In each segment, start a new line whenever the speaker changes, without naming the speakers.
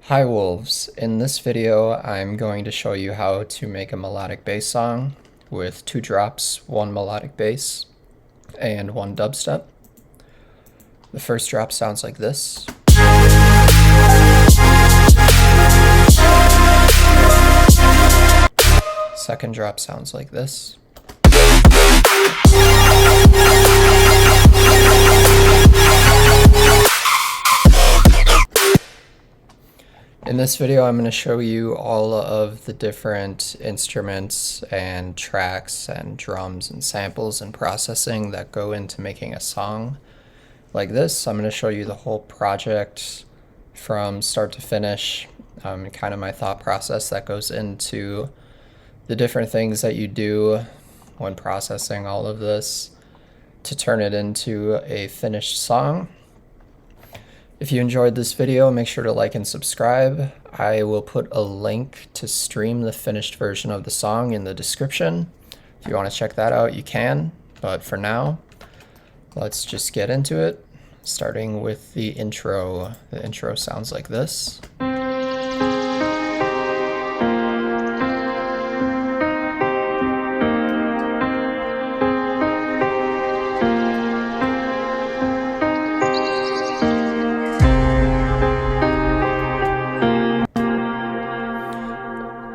Hi Wolves, in this video I'm going to show you how to make a melodic bass song with 2 drops, 1 melodic bass, and 1 dubstep. The first drop sounds like this. Second drop sounds like this. In this video, I'm going to show you all of the different instruments and tracks and drums and samples and processing that go into making a song like this. I'm going to show you the whole project from start to finish, kind of my thought process that goes into the different things that you do when processing all of this to turn it into a finished song. If you enjoyed this video, make sure to like and subscribe. I will put a link to stream the finished version of the song in the description. If you want to check that out, you can. But for now, let's just get into it, starting with the intro. The intro sounds like this.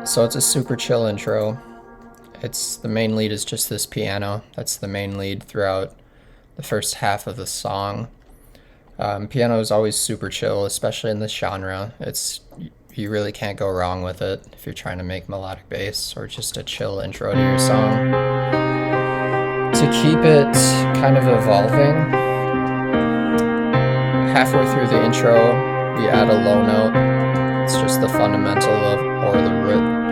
So it's a super chill intro. The main lead is just this piano. That's the main lead throughout the first half of the song. Piano is always super chill, especially in this genre. You really can't go wrong with it if you're trying to make melodic bass or just a chill intro to your song. To keep it kind of evolving, halfway through the intro, we add a low note. It's just the fundamental or the root.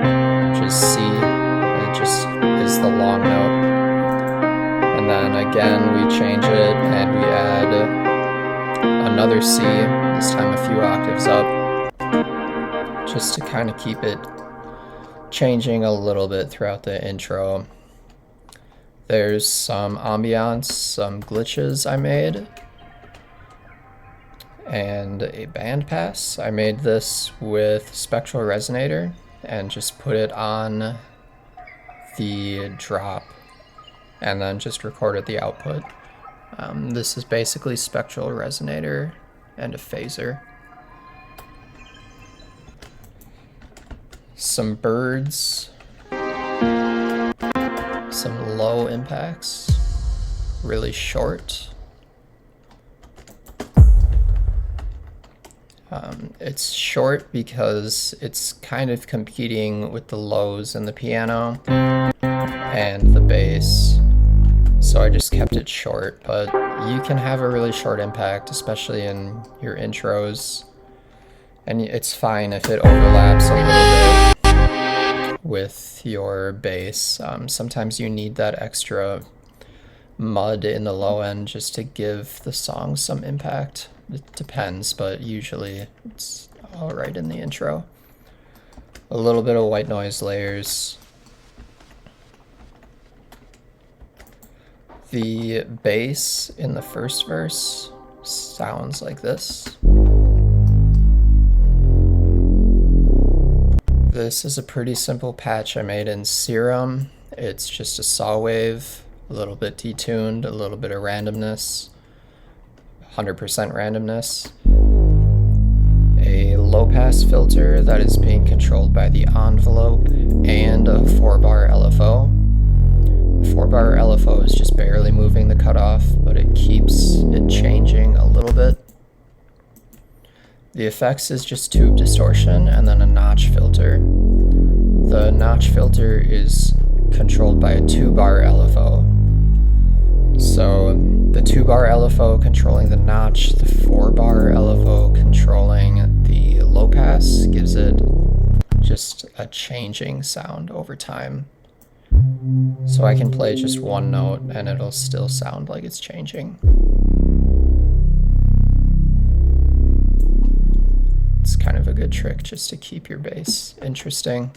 C, it just is the long note, and then again we change it and we add another C, this time a few octaves up, just to kind of keep it changing a little bit throughout the intro. There's some ambiance, some glitches I made, and a band pass. I made this with Spectral Resonator and just put it on the drop and then just recorded the output. This is basically Spectral Resonator and a phaser. Some birds, some low impacts, really short. It's short because it's kind of competing with the lows in the piano and the bass, so I just kept it short, but you can have a really short impact, especially in your intros, and it's fine if it overlaps a little bit with your bass. Sometimes you need that extra mud in the low end just to give the song some impact. It depends, but usually it's alright in the intro. A little bit of white noise layers. The bass in the first verse sounds like this. This is a pretty simple patch I made in Serum. It's just a saw wave, a little bit detuned, a little bit of randomness. 100% randomness, a low-pass filter that is being controlled by the envelope, and a 4-bar LFO. 4-bar LFO is just barely moving the cutoff, but it keeps it changing a little bit. The effects is just tube distortion and then a notch filter. The notch filter is controlled by a 2-bar LFO. So the 2-bar LFO controlling the notch, the 4-bar LFO controlling the low pass gives it just a changing sound over time. So I can play just one note and it'll still sound like it's changing. It's kind of a good trick just to keep your bass interesting.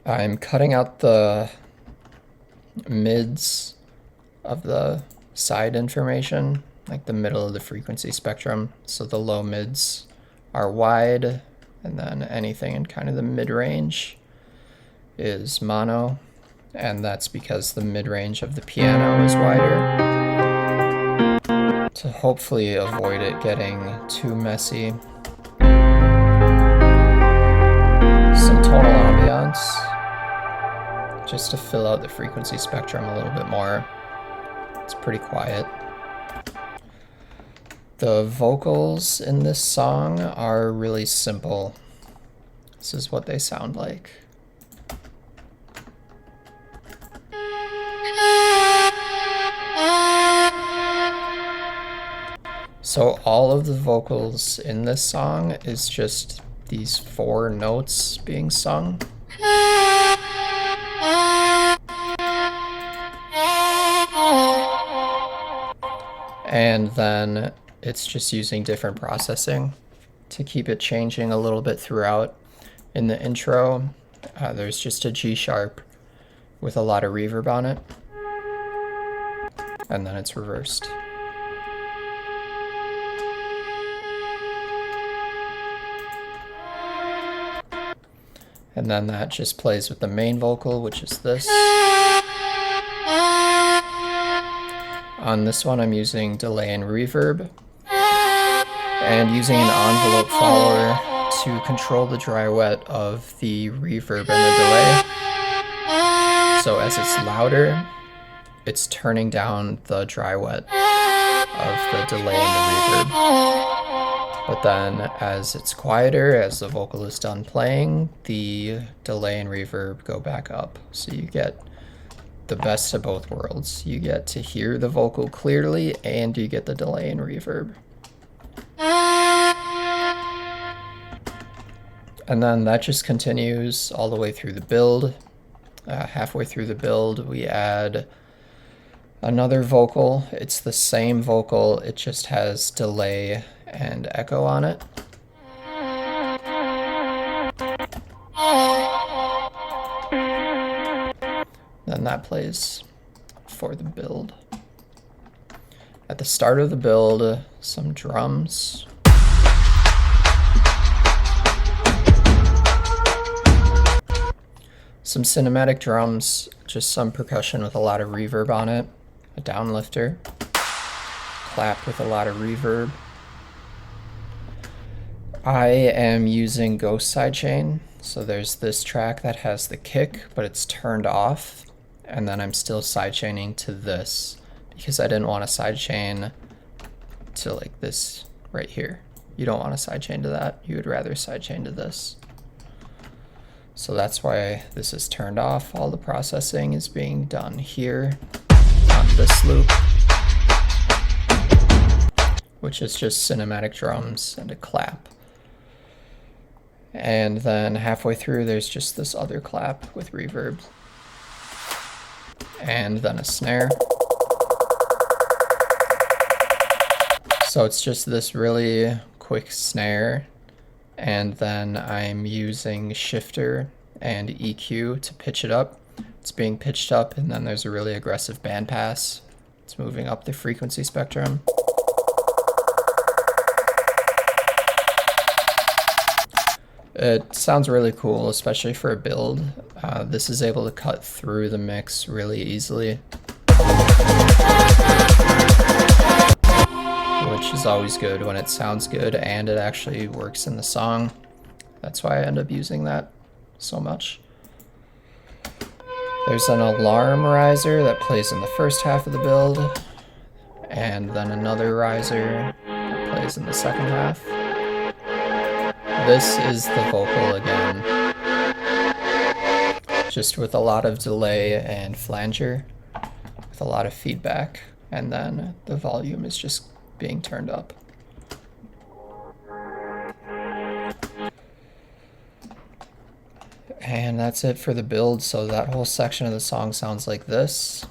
I'm cutting out the mids of the side information, like the middle of the frequency spectrum, so the low mids are wide, and then anything in kind of the mid-range is mono, and that's because the mid-range of the piano is wider, to hopefully avoid it getting too messy. Some tonal ambiance, just to fill out the frequency spectrum a little bit more. It's pretty quiet. The vocals in this song are really simple. This is what they sound like. So all of the vocals in this song is just these 4 notes being sung. And then it's just using different processing to keep it changing a little bit throughout. In the intro, there's just a G sharp with a lot of reverb on it, and then it's reversed. And then that just plays with the main vocal, which is this. On this one, I'm using delay and reverb, and using an envelope follower to control the dry wet of the reverb and the delay. So as it's louder, it's turning down the dry wet of the delay and the reverb. But then as it's quieter, as the vocal is done playing, the delay and reverb go back up. So you get the best of both worlds. You get to hear the vocal clearly, and you get the delay and reverb. And then that just continues all the way through the build. Halfway through the build, we add another vocal. It's the same vocal, it just has delay and echo on it. Then that plays for the build. At the start of the build, some drums. Some cinematic drums, just some percussion with a lot of reverb on it. A downlifter. Clap with a lot of reverb. I am using Ghost Sidechain. So there's this track that has the kick, but it's turned off. And then I'm still sidechaining to this because I didn't want to sidechain to like this right here. You don't want to sidechain to that. You would rather sidechain to this. So that's why this is turned off. All the processing is being done here on this loop, which is just cinematic drums and a clap. And then halfway through, there's just this other clap with reverb. And then a snare. So it's just this really quick snare. And then I'm using shifter and EQ to pitch it up. It's being pitched up, and then there's a really aggressive bandpass. It's moving up the frequency spectrum. It sounds really cool, especially for a build. This is able to cut through the mix really easily, which is always good when it sounds good and it actually works in the song. That's why I end up using that so much. There's an alarm riser that plays in the first half of the build, and then another riser that plays in the second half. This is the vocal again, just with a lot of delay and flanger, with a lot of feedback, and then the volume is just being turned up. And that's it for the build, so that whole section of the song sounds like this.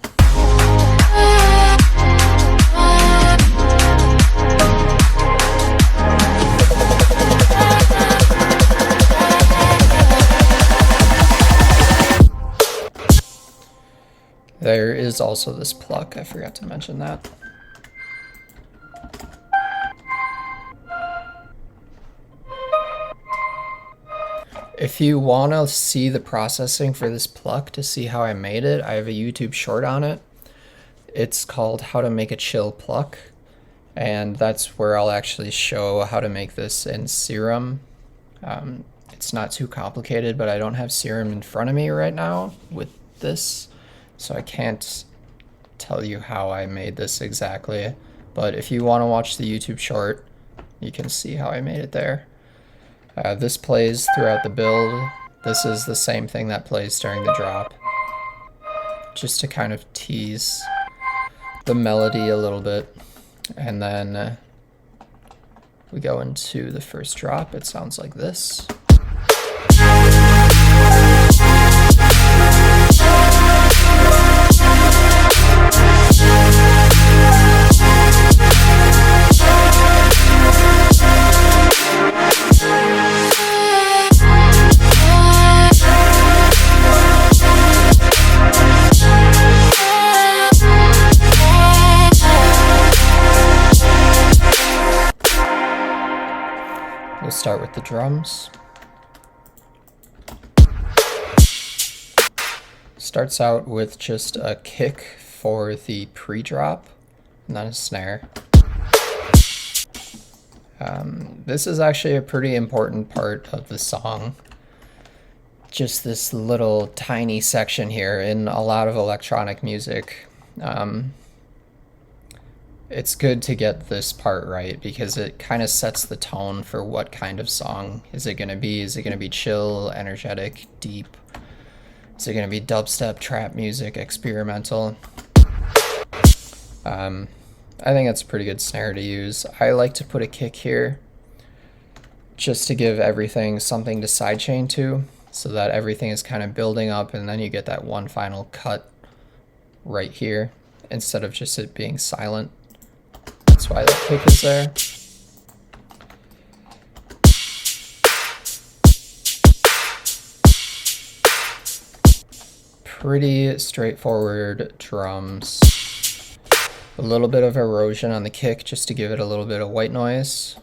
There is also this pluck, I forgot to mention that. If you want to see the processing for this pluck to see how I made it, I have a YouTube short on it. It's called How to Make a Chill Pluck, and that's where I'll actually show how to make this in Serum. It's not too complicated, but I don't have Serum in front of me right now with this, so I can't tell you how I made this exactly. But if you want to watch the YouTube short, you can see how I made it there. This plays throughout the build. This is the same thing that plays during the drop, just to kind of tease the melody a little bit. And then we go into the first drop. It sounds like this. We'll start with the drums. Starts out with just a kick for the pre-drop, and then a snare. This is actually a pretty important part of the song. Just this little tiny section here. In a lot of electronic music, it's good to get this part right because it kind of sets the tone for what kind of song is it going to be. Is it going to be chill, energetic, deep? Is it going to be dubstep, trap music, experimental? I think it's a pretty good snare to use. I like to put a kick here just to give everything something to sidechain to, so that everything is kind of building up, and then you get that one final cut right here instead of just it being silent. That's why that kick is there. Pretty straightforward drums. A little bit of erosion on the kick just to give it a little bit of white noise.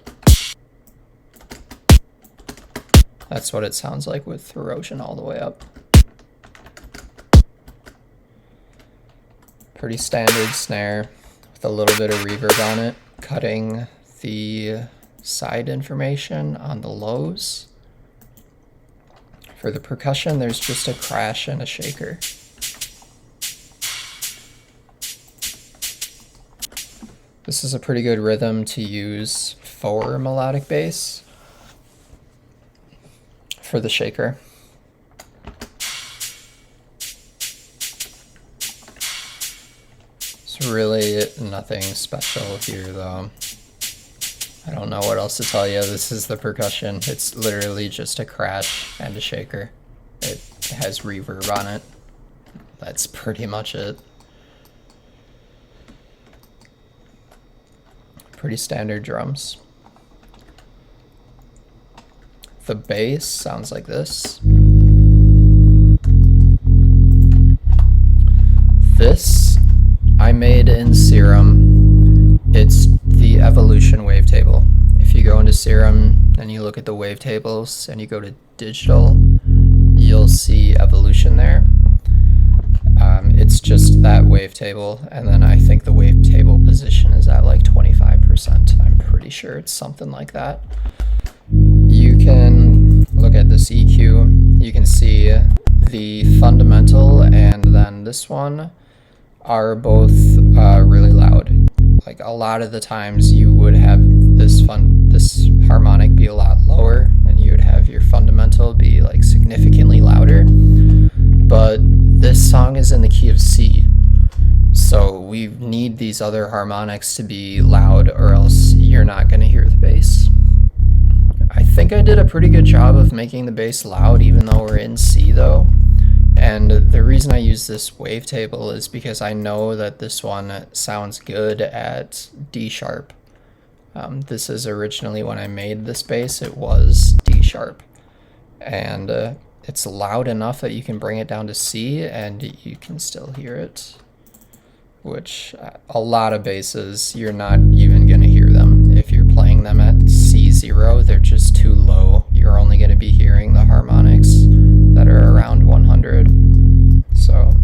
That's what it sounds like with erosion all the way up. Pretty standard snare with a little bit of reverb on it, cutting the side information on the lows. For the percussion, there's just a crash and a shaker. This is a pretty good rhythm to use for melodic bass for the shaker. It's really nothing special here though. I don't know what else to tell you. This is the percussion. It's literally just a crash and a shaker. It has reverb on it. That's pretty much it. Pretty standard drums. The bass sounds like this. This I made in Serum. It's the evolution wavetable. If you go into Serum and you look at the wavetables and you go to digital, you'll see evolution there. It's just that wavetable, and then I think the wavetable position is at like 25%. I'm pretty sure it's something like that. You can look at this EQ. You can see the fundamental and then this one are both really loud. Like a lot of the times you would have this harmonic be a lot lower, and you would have your fundamental be like significantly louder. But this song is in the key of C, so we need these other harmonics to be loud, or else you're not going to hear the bass. I think I did a pretty good job of making the bass loud even though we're in C though. And the reason I use this wavetable is because I know that this one sounds good at D sharp. This is originally when I made this bass, it was D sharp. And it's loud enough that you can bring it down to C and you can still hear it. Which a lot of basses, you're not even going to hear them. If you're playing them at C0, they're just too low. you're only going to be hearing the harmonics that are around 100. So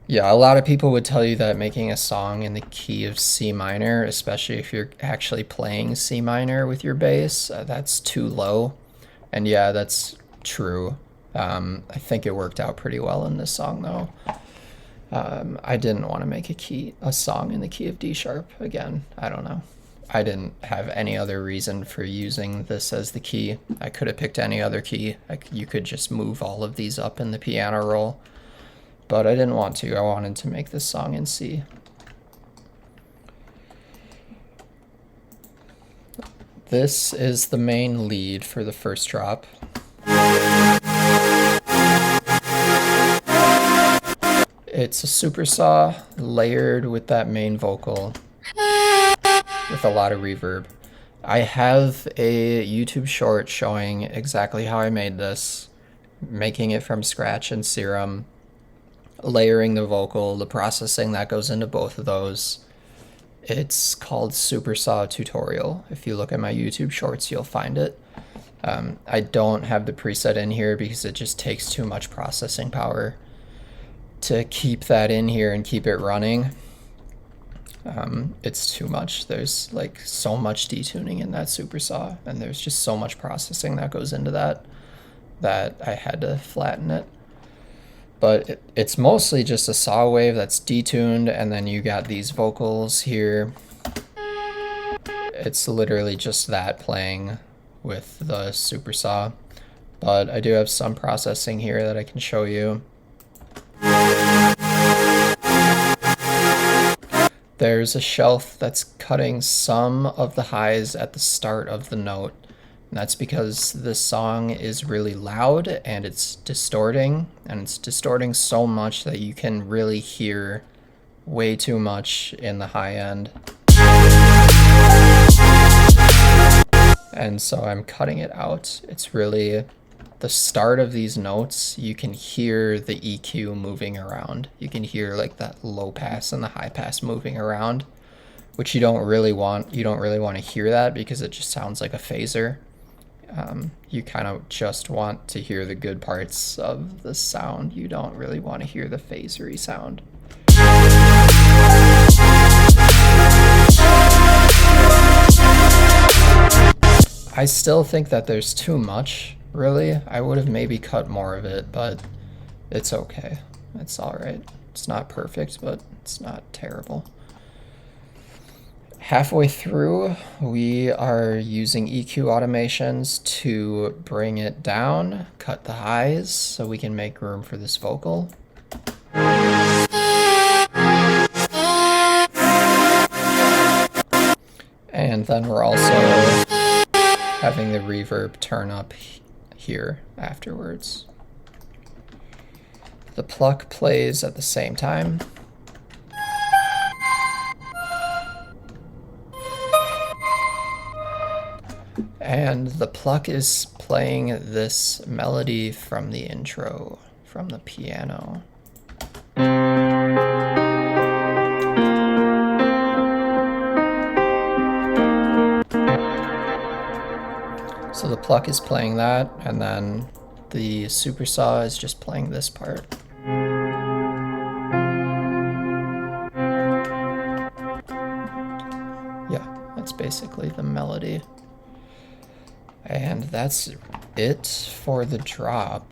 yeah, a lot of people would tell you that making a song in the key of C minor, especially if you're actually playing C minor with your bass, that's too low. And yeah, that's true. I think it worked out pretty well in this song though. I didn't want to make a song in the key of D sharp again. I don't know. I didn't have any other reason for using this as the key. I could have picked any other key. You could just move all of these up in the piano roll, but I didn't want to. I wanted to make this song in C. This is the main lead for the first drop. It's a supersaw layered with that main vocal with a lot of reverb. I have a YouTube short showing exactly how I made this, making it from scratch in Serum, layering the vocal, the processing that goes into both of those. It's called Supersaw Tutorial. If you look at my YouTube shorts, you'll find it. I don't have the preset in here because it just takes too much processing power to keep that in here and keep it running. It's too much. There's like so much detuning in that supersaw, and there's just so much processing that goes into that I had to flatten it. But it's mostly just a saw wave that's detuned, and then you got these vocals here. It's literally just that playing with the supersaw. But I do have some processing here that I can show you. There's a shelf that's cutting some of the highs at the start of the note. And that's because the song is really loud and it's distorting so much that you can really hear way too much in the high end. And so I'm cutting it out. It's really the start of these notes, you can hear the EQ moving around. You can hear like that low pass and the high pass moving around, which you don't really want. You don't really want to hear that because it just sounds like a phaser. You kind of just want to hear the good parts of the sound. You don't really want to hear the phasery sound. I still think that there's too much. Really, I would have maybe cut more of it, but it's okay. It's all right. It's not perfect, but it's not terrible. Halfway through, we are using EQ automations to bring it down, cut the highs, so we can make room for this vocal. And then we're also having the reverb turn up here afterwards. The pluck plays at the same time. And the pluck is playing this melody from the intro, from the piano. So the pluck is playing that, and then the supersaw is just playing this part. Yeah, that's basically the melody. And that's it for the drop.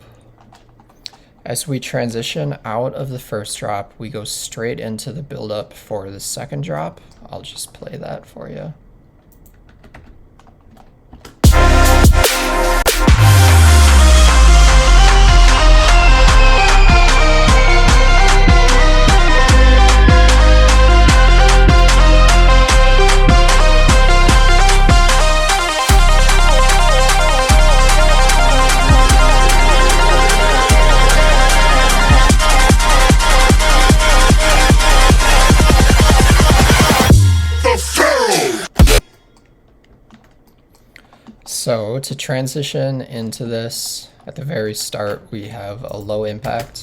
As we transition out of the first drop, we go straight into the build-up for the second drop. I'll just play that for you. So to transition into this, at the very start, we have a low impact,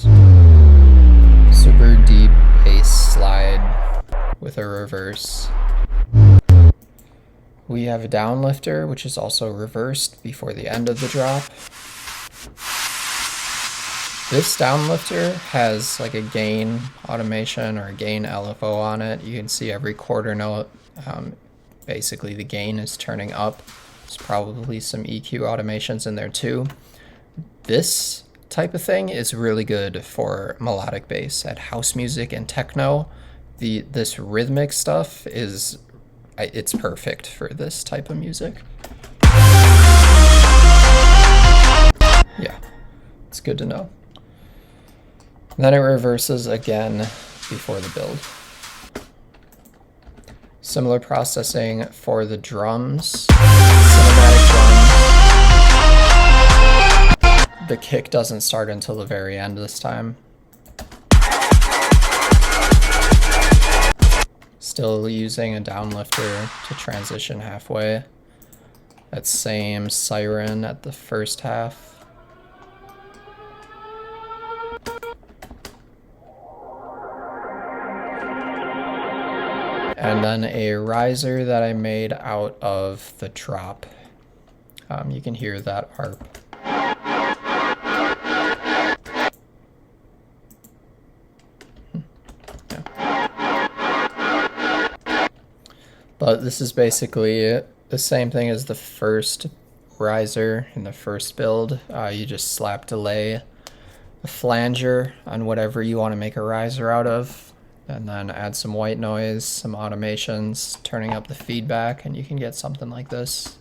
super deep bass slide with a reverse. We have a downlifter, which is also reversed before the end of the drop. This downlifter has like a gain automation or a gain LFO on it. You can see every quarter note, basically the gain is turning up. There's probably some EQ automations in there too. This type of thing is really good for melodic bass. At house music and techno, this rhythmic stuff it's perfect for this type of music. Yeah, it's good to know. Then it reverses again before the build. Similar processing for the drums, cinematic drums. The kick doesn't start until the very end this time. Still using a downlifter to transition halfway. That same siren at the first half. And then a riser that I made out of the drop. You can hear that harp. Yeah. But this is basically the same thing as the first riser in the first build. You just slap delay, a flanger on whatever you want to make a riser out of. And then add some white noise, some automations, turning up the feedback, and you can get something like this.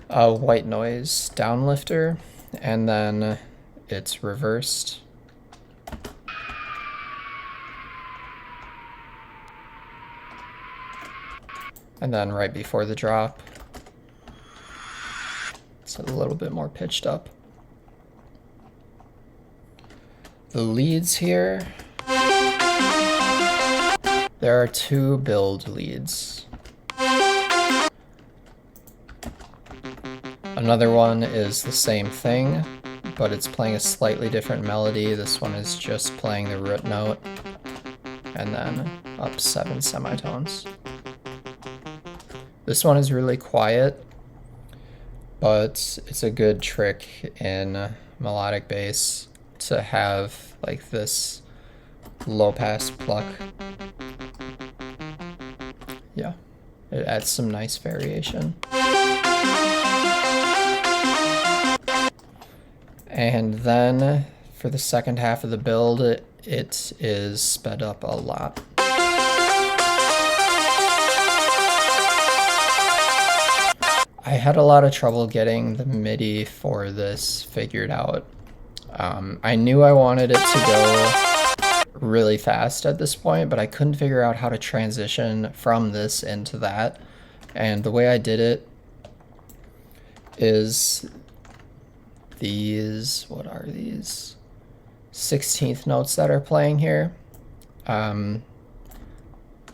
A white noise downlifter, and then it's reversed. And then right before the drop, it's a little bit more pitched up. The leads here, there are two build leads. Another one is the same thing, but it's playing a slightly different melody. This one is just playing the root note and then up 7 semitones. This one is really quiet, but it's a good trick in melodic bass to have like this low pass pluck. Yeah, it adds some nice variation. And then for the second half of the build, it is sped up a lot. I had a lot of trouble getting the MIDI for this figured out. I knew I wanted it to go really fast at this point, but I couldn't figure out how to transition from this into that. And the way I did it is these, what are these? 16th notes that are playing here.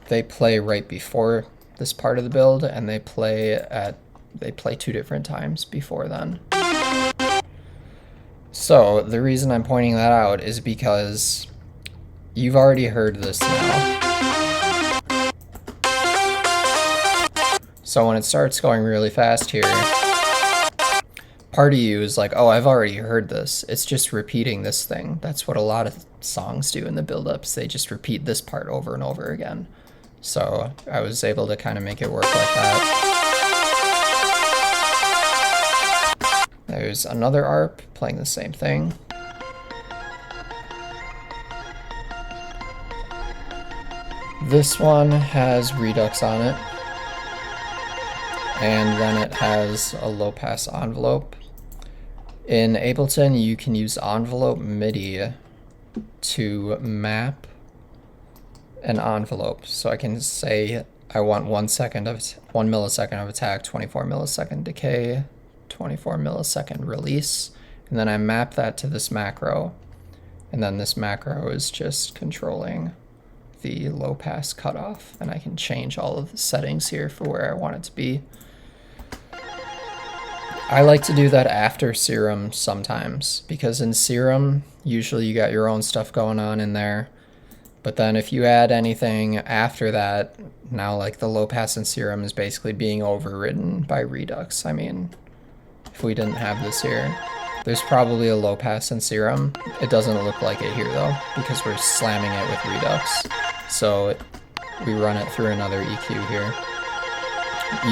They play right before this part of the build, and they play 2 different times before then. So the reason I'm pointing that out is because you've already heard this now. So when it starts going really fast here, part of you is like, oh, I've already heard this. It's just repeating this thing. That's what a lot of songs do in the build-ups. They just repeat this part over and over again. So I was able to kind of make it work like that. There's another ARP playing the same thing. This one has Redux on it. And then it has a low pass envelope. In Ableton, you can use envelope MIDI to map an envelope. So I can say I want 1 millisecond of attack, 24 millisecond decay, 24 millisecond release, and then I map that to this macro, and then this macro is just controlling the low pass cutoff, and I can change all of the settings here for where I want it to be. I like to do that after Serum sometimes, because in Serum usually you got your own stuff going on in there, But then if you add anything after that, now like the low pass and serum is basically being overridden by Redux. I mean, if we didn't have this here, there's probably a low pass and serum. It doesn't look like it here though, because we're slamming it with Redux. So we run it through another EQ here,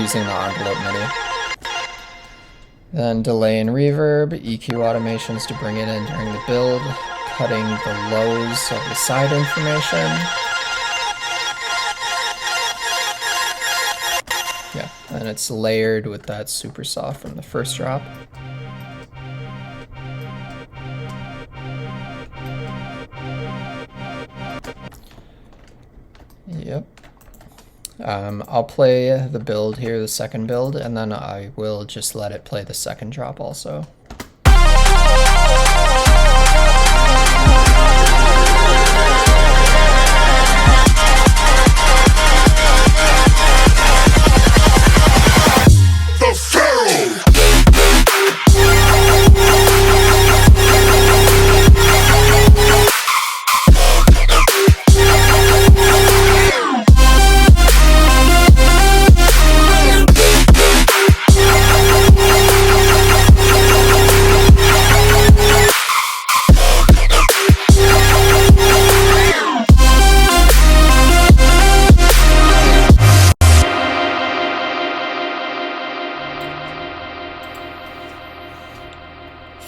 using the envelope MIDI. Then delay and reverb, EQ automations to bring it in during the build, cutting the lows of the side information. Yeah, and it's layered with that supersaw from the first drop. Yep. I'll play the build here, the second build, and then I will just let it play the second drop also.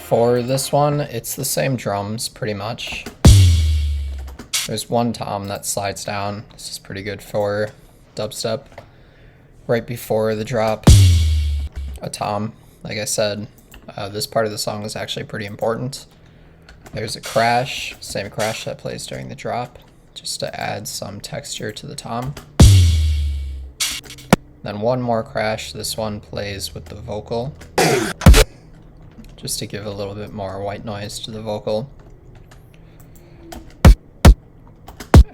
For this one, it's the same drums pretty much. There's one tom that slides down. This is pretty good for dubstep. Right before the drop, a tom. Like I said, this part of the song is actually pretty important. There's a crash, same crash that plays during the drop, just to add some texture to the tom. Then one more crash. This one plays with the vocal, just to give a little bit more white noise to the vocal.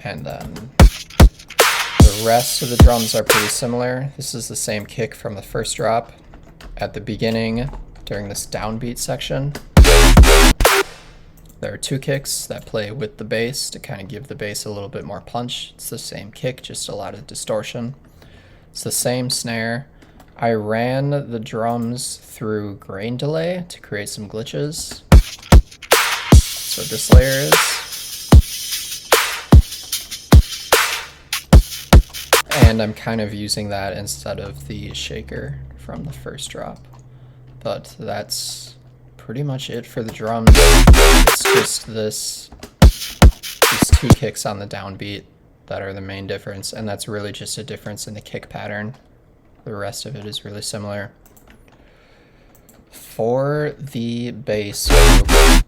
And then the rest of the drums are pretty similar. This is the same kick from the first drop at the beginning during this downbeat section. There are two kicks that play with the bass to kind of give the bass a little bit more punch. It's the same kick, just a lot of distortion. It's the same snare. I ran the drums through grain delay to create some glitches. That's what this layer is. And I'm kind of using that instead of the shaker from the first drop. But that's pretty much it for the drums. It's just these two kicks on the downbeat that are the main difference, and that's really just a difference in the kick pattern. The rest of it is really similar. For the bass group,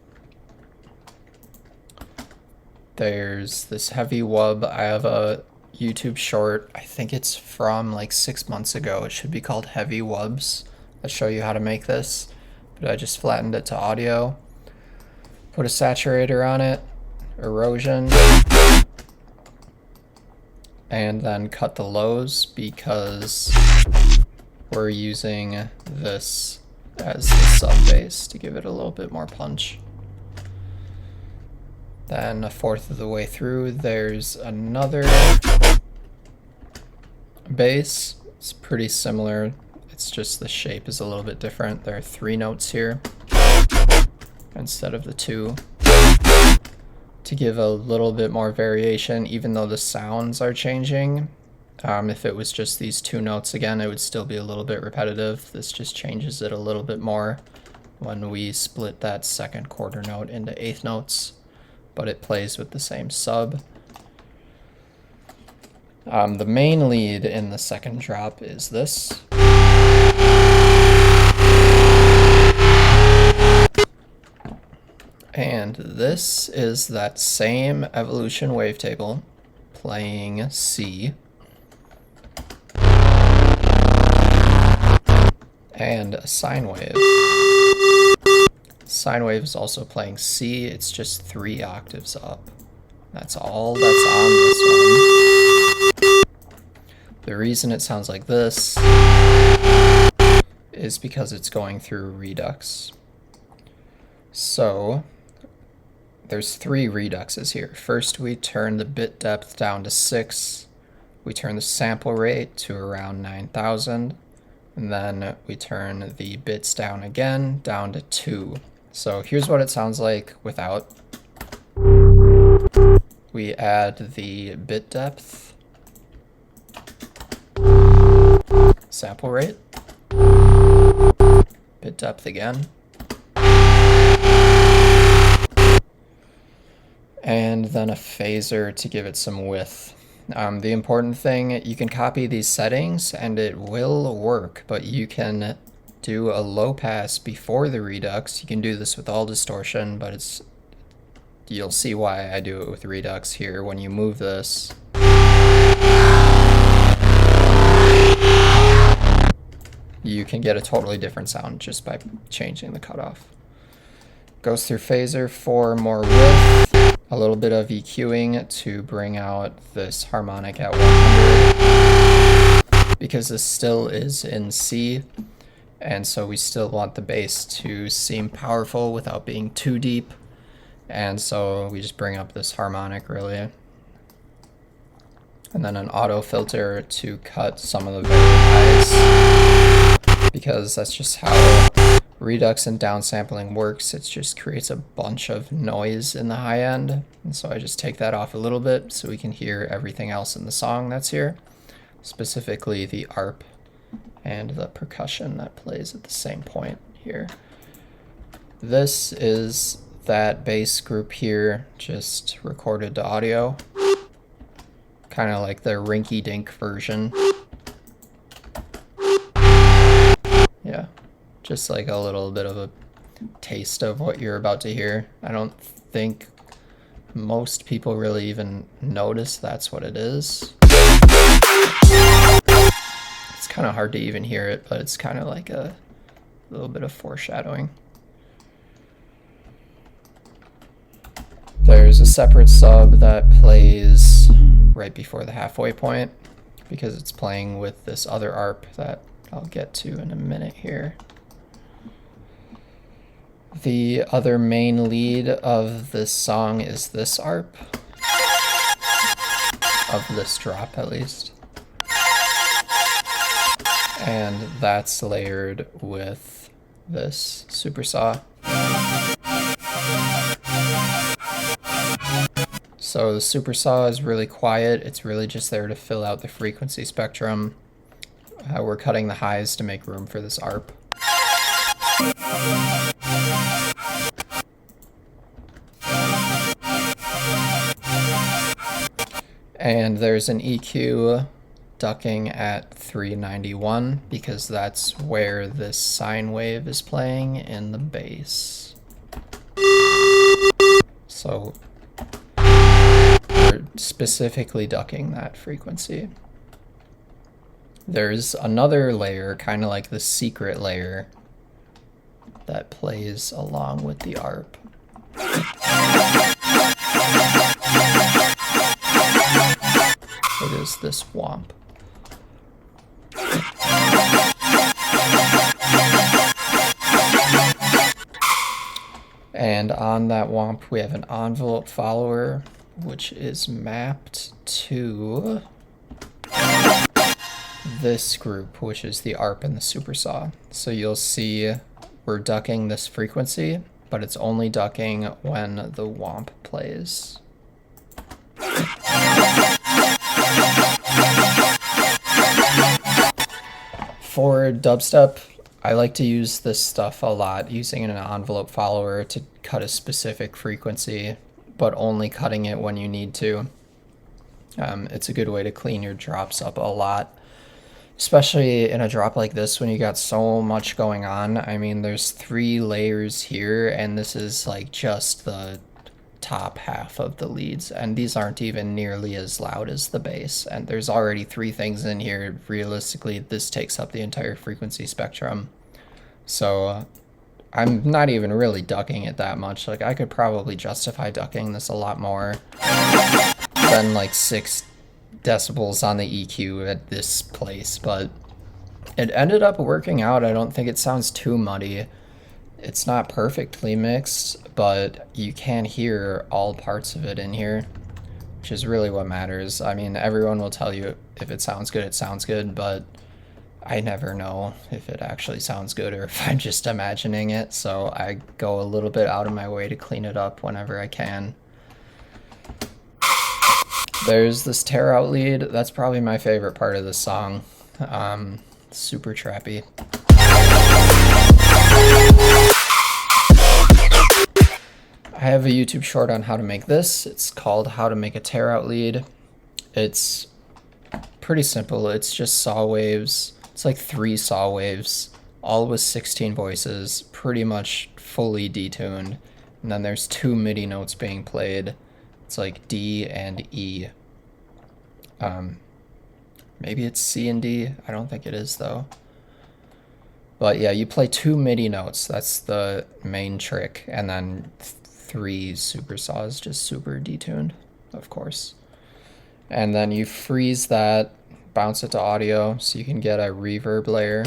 there's this heavy wub. I have a YouTube short, I think it's from like 6 months ago. It should be called Heavy Wubs. I'll show you how to make this, but I just flattened it to audio, put a saturator on it, erosion, and then cut the lows because we're using this as the sub bass to give it a little bit more punch. Then a fourth of the way through, there's another bass. It's pretty similar. It's just the shape is a little bit different. There are 3 notes here instead of the 2 to give a little bit more variation, even though the sounds are changing. If it was just these 2 notes again, it would still be a little bit repetitive. This just changes it a little bit more when we split that second quarter note into 1/8 notes, but it plays with the same sub. The main lead in the second drop is this. And this is that same evolution wavetable playing C. And a sine wave. Sine wave is also playing C, it's just 3 octaves up. That's all that's on this one. The reason it sounds like this is because it's going through Redux. So there's 3 reduxes here. First, we turn the bit depth down to 6. We turn the sample rate to around 9,000. And then we turn the bits down again, down to 2. So here's what it sounds like without. We add the bit depth, sample rate, bit depth again, and then a phaser to give it some width. The important thing, you can copy these settings and it will work, but you can do a low pass before the redux. You can do this with all distortion, but you'll see why I do it with redux here. When you move this, you can get a totally different sound just by changing the cutoff. Goes through phaser for more width, a little bit of EQing to bring out this harmonic at 100, because this still is in C, and so we still want the bass to seem powerful without being too deep, and so we just bring up this harmonic really. And then an auto filter to cut some of the very highs, because that's just how redux and downsampling works. It just creates a bunch of noise in the high end, and so I just take that off a little bit so we can hear everything else in the song that's here, specifically the arp and the percussion that plays at the same point here. This is that bass group here, just recorded to audio, kind of like the rinky-dink version. Yeah, just like a little bit of a taste of what you're about to hear. I don't think most people really even notice that's what it is. It's kind of hard to even hear it, but it's kind of like a little bit of foreshadowing. There's a separate sub that plays right before the halfway point, because it's playing with this other arp that I'll get to in a minute here. The other main lead of this song is this arp, of this drop at least. And that's layered with this supersaw. So the supersaw is really quiet. It's really just there to fill out the frequency spectrum. We're cutting the highs to make room for this arp. And there's an EQ ducking at 391 because that's where this sine wave is playing in the bass. So we're specifically ducking that frequency. There's another layer, kind of like the secret layer, that plays along with the arp. It is this womp. And on that womp we have an envelope follower, which is mapped to this group, which is the arp and the supersaw. So you'll see we're ducking this frequency, but it's only ducking when the womp plays. For dubstep, I like to use this stuff a lot, using an envelope follower to cut a specific frequency, but only cutting it when you need to. It's a good way to clean your drops up a lot, especially in a drop like this when you got so much going on. I mean, there's 3 layers here, and this is like just the top half of the leads, and these aren't even nearly as loud as the bass, and there's already 3 things in here. Realistically, this takes up the entire frequency spectrum, so I'm not even really ducking it that much. Like, I could probably justify ducking this a lot more than like 6 decibels on the EQ at this place, but it ended up working out. I don't think it sounds too muddy. It's not perfectly mixed, but you can hear all parts of it in here, which is really what matters. I mean, everyone will tell you if it sounds good, but I never know if it actually sounds good or if I'm just imagining it, so I go a little bit out of my way to clean it up whenever I can. There's this tear out lead. That's probably my favorite part of this song. Super trappy. I have a YouTube short on how to make this. It's called How to Make a Tear Out Lead. It's pretty simple. It's just saw waves. It's like 3 saw waves, all with 16 voices, pretty much fully detuned. And then there's 2 MIDI notes being played. It's like D and E. Maybe it's C and D. I don't think it is though. But yeah, you play 2 MIDI notes. That's the main trick. And then 3 super saws, just super detuned, of course. And then you freeze that, bounce it to audio so you can get a reverb layer.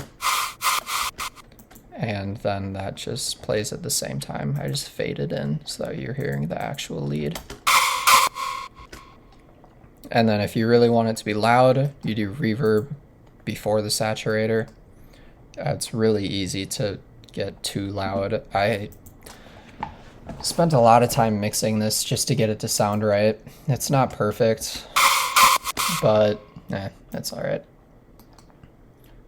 And then that just plays at the same time. I just fade it in so that you're hearing the actual lead. And then if you really want it to be loud, you do reverb before the saturator. It's really easy to get too loud. I spent a lot of time mixing this just to get it to sound right. It's not perfect, but that's alright.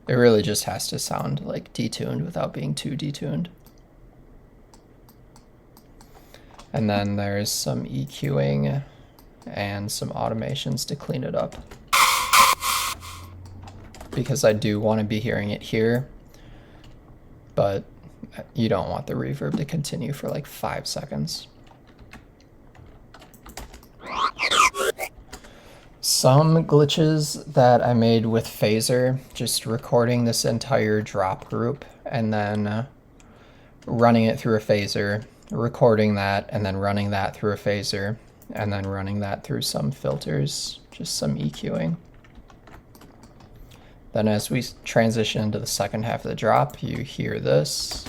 It really just has to sound like detuned without being too detuned. And then there's some EQing and some automations to clean it up, because I do want to be hearing it here, but you don't want the reverb to continue for like 5 seconds. Some glitches that I made with phaser, just recording this entire drop group and then running it through a phaser, recording that and then running that through a phaser, and then running that through some filters, just some EQing. Then as we transition into the second half of the drop, you hear this.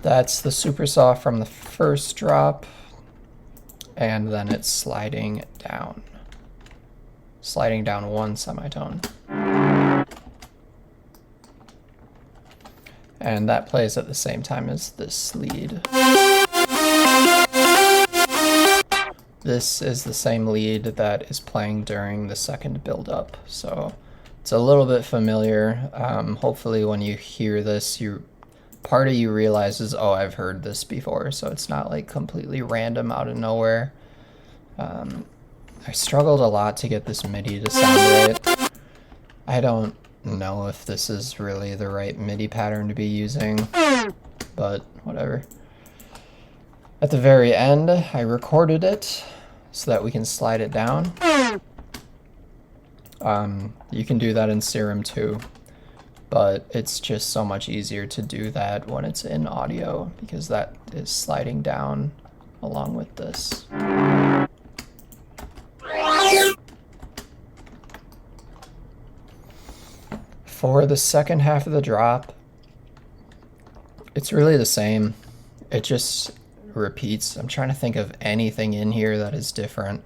That's the supersaw from the first drop, and then it's sliding down 1 semitone. And that plays at the same time as this lead. This is the same lead that is playing during the second build-up, so it's a little bit familiar. Hopefully when you hear this, part of you realizes, oh, I've heard this before, so it's not like completely random out of nowhere. I struggled a lot to get this MIDI to sound right. I don't know if this is really the right MIDI pattern to be using, but whatever. At the very end, I recorded it so that we can slide it down. You can do that in Serum too, but it's just so much easier to do that when it's in audio, because that is sliding down along with this. For the second half of the drop, it's really the same. It just repeats. I'm trying to think of anything in here that is different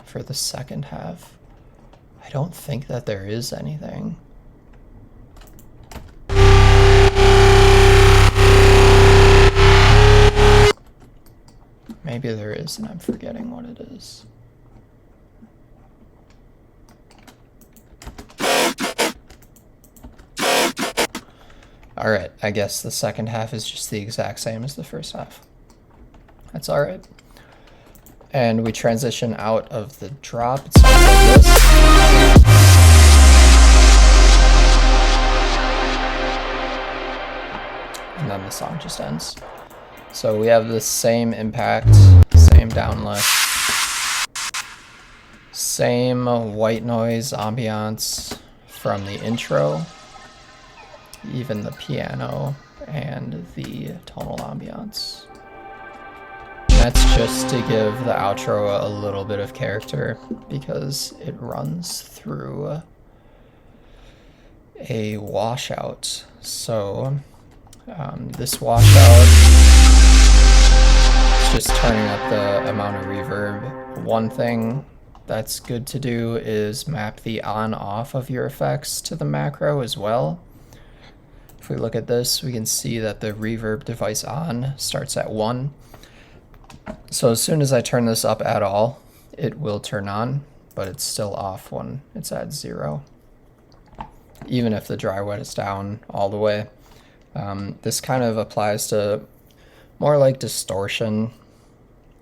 for the second half. I don't think that there is anything. Maybe there is and I'm forgetting what it is. Alright, I guess the second half is just the exact same as the first half. That's alright. And we transition out of the drop. It sounds like this. And then the song just ends. So we have the same impact, same downlift, same white noise ambiance from the intro, even the piano and the tonal ambiance. That's just to give the outro a little bit of character, because it runs through a washout. So this washout is just turning up the amount of reverb. One thing that's good to do is map the on-off of your effects to the macro as well. If we look at this, we can see that the reverb device on starts at 1. So as soon as I turn this up at all, it will turn on, but it's still off when it's at 0. Even if the dry wet is down all the way. This kind of applies to more like distortion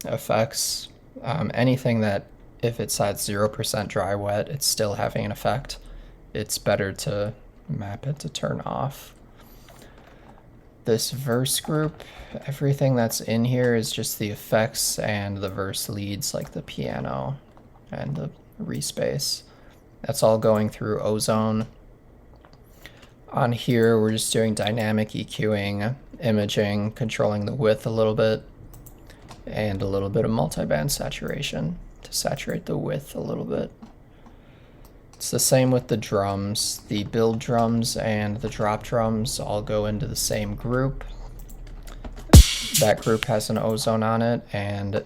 effects. Anything that if it's at 0% dry wet, it's still having an effect. It's better to map it to turn off. This verse group, everything that's in here is just the effects and the verse leads, like the piano and the respace. That's all going through Ozone. On here, we're just doing dynamic EQing, imaging, controlling the width a little bit, and a little bit of multiband saturation to saturate the width a little bit. It's the same with the drums. The build drums and the drop drums all go into the same group. That group has an Ozone on it, and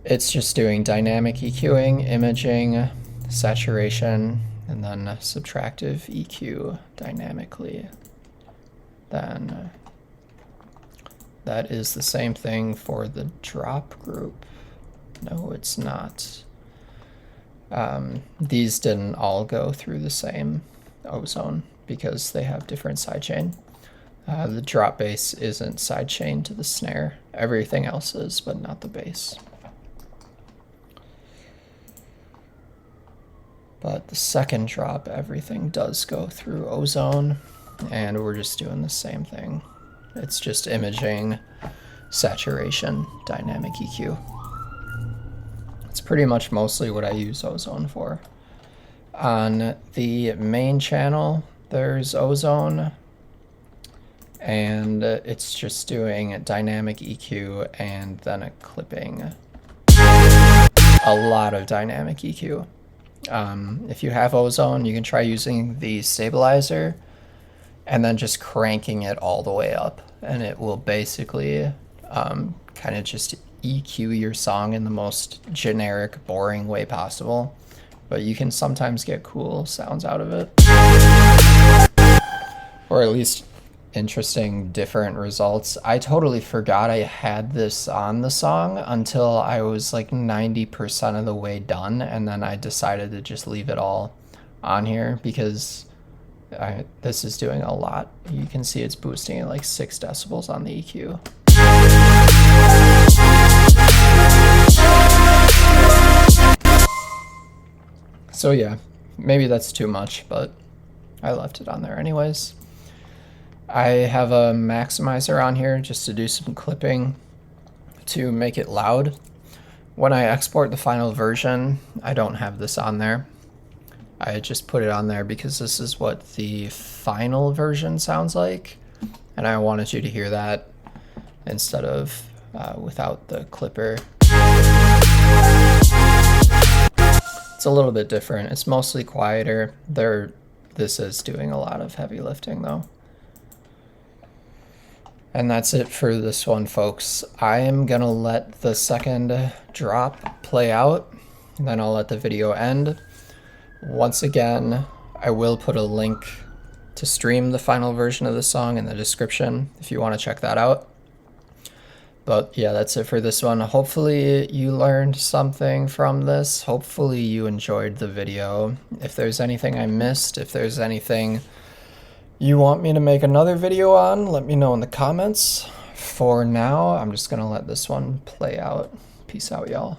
it's just doing dynamic EQing, imaging, saturation, and then subtractive EQ dynamically. Then that is the same thing for the drop group. No, it's not. These didn't all go through the same Ozone because they have different sidechain. The drop bass isn't sidechained to the snare. Everything else is, but not the bass. But the second drop, everything does go through Ozone, and we're just doing the same thing. It's just imaging, saturation, dynamic EQ. It's pretty much mostly what I use Ozone for. On the main channel, there's Ozone, and it's just doing dynamic EQ and then a clipping. A lot of dynamic EQ. If you have Ozone, you can try using the stabilizer and then just cranking it all the way up, and it will basically kind of just EQ your song in the most generic, boring way possible, but you can sometimes get cool sounds out of it, or at least interesting, different results. I totally forgot I had this on the song until I was like 90% of the way done, and then I decided to just leave it all on here because this is doing a lot. You can see it's boosting at like 6 decibels on the EQ. So yeah, maybe that's too much, but I left it on there anyways. I have a maximizer on here just to do some clipping to make it loud. When I export the final version, I don't have this on there. I just put it on there because this is what the final version sounds like, and I wanted you to hear that instead of without the clipper. It's a little bit different. It's mostly quieter. This is doing a lot of heavy lifting though. And that's it for this one, folks. I am gonna let the second drop play out, and then I'll let the video end. Once again, I will put a link to stream the final version of the song in the description if you want to check that out. But yeah, that's it for this one. Hopefully you learned something from this. Hopefully you enjoyed the video. If there's anything I missed, if there's anything you want me to make another video on, let me know in the comments. For now, I'm just gonna let this one play out. Peace out, y'all.